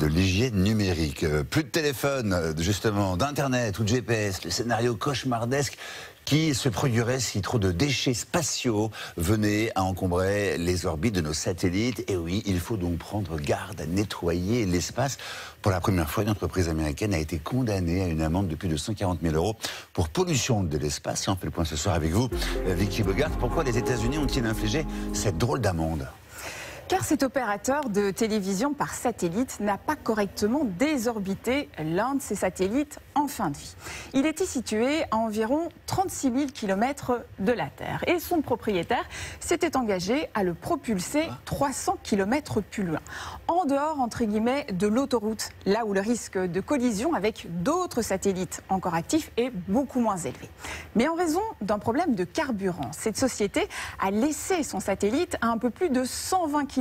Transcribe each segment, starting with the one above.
l'hygiène numérique. Plus de téléphone, justement, d'internet ou de GPS, le scénario cauchemardesque qui se produirait si trop de déchets spatiaux venaient à encombrer les orbites de nos satellites. Et oui, il faut donc prendre garde à nettoyer l'espace. Pour la première fois, une entreprise américaine a été condamnée à une amende de plus de 140 000 € pour pollution de l'espace. Et on fait le point ce soir avec vous, Vicky Bogart. Pourquoi les États-Unis ont-ils infligé cette drôle d'amende ? Car cet opérateur de télévision par satellite n'a pas correctement désorbité l'un de ses satellites en fin de vie. Il était situé à environ 36 000 km de la Terre et son propriétaire s'était engagé à le propulser 300 km plus loin, en dehors entre guillemets de l'autoroute, là où le risque de collision avec d'autres satellites encore actifs est beaucoup moins élevé. Mais en raison d'un problème de carburant, cette société a laissé son satellite à un peu plus de 120 km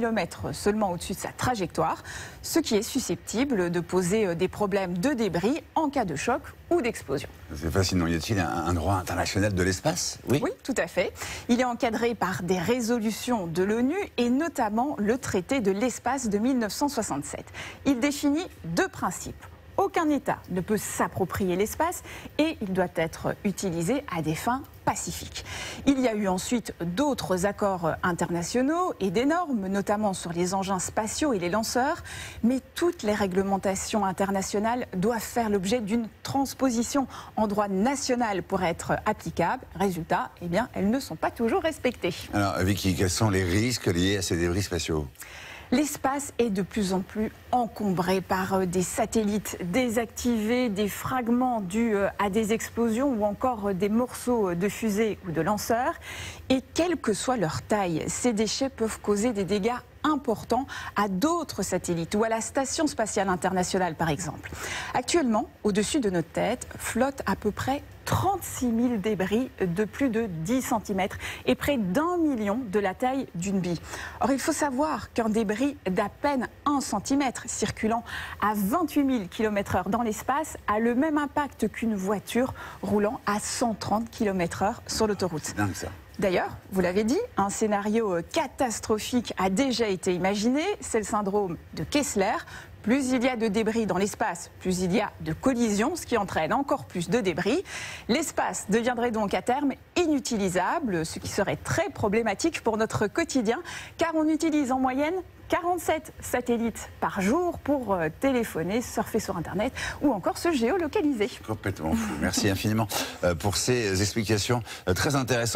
seulement au-dessus de sa trajectoire, ce qui est susceptible de poser des problèmes de débris en cas de choc ou d'explosion. C'est fascinant. Y a-t-il un droit international de l'espace ? Oui, tout à fait. Il est encadré par des résolutions de l'ONU et notamment le traité de l'espace de 1967. Il définit deux principes. Aucun État ne peut s'approprier l'espace et il doit être utilisé à des fins pacifiques. Il y a eu ensuite d'autres accords internationaux et des normes, notamment sur les engins spatiaux et les lanceurs, mais toutes les réglementations internationales doivent faire l'objet d'une transposition en droit national pour être applicables. Résultat, eh bien, elles ne sont pas toujours respectées. Alors, Vicky, quels sont les risques liés à ces débris spatiaux ? L'espace est de plus en plus encombré par des satellites désactivés, des fragments dus à des explosions ou encore des morceaux de fusées ou de lanceurs. Et quelle que soit leur taille, ces déchets peuvent causer des dégâts importants à d'autres satellites ou à la Station spatiale internationale par exemple. Actuellement, au-dessus de notre tête, flottent à peu près 36 000 débris de plus de 10 cm et près d'1 million de la taille d'une bille. Or, il faut savoir qu'un débris d'à peine 1 cm circulant à 28 000 km/h dans l'espace a le même impact qu'une voiture roulant à 130 km/h sur l'autoroute. C'est dingue ça. D'ailleurs, vous l'avez dit, un scénario catastrophique a déjà été imaginé, c'est le syndrome de Kessler. Plus il y a de débris dans l'espace, plus il y a de collisions, ce qui entraîne encore plus de débris. L'espace deviendrait donc à terme inutilisable, ce qui serait très problématique pour notre quotidien, car on utilise en moyenne 47 satellites par jour pour téléphoner, surfer sur Internet ou encore se géolocaliser. Complètement fou. Merci infiniment pour ces explications très intéressantes.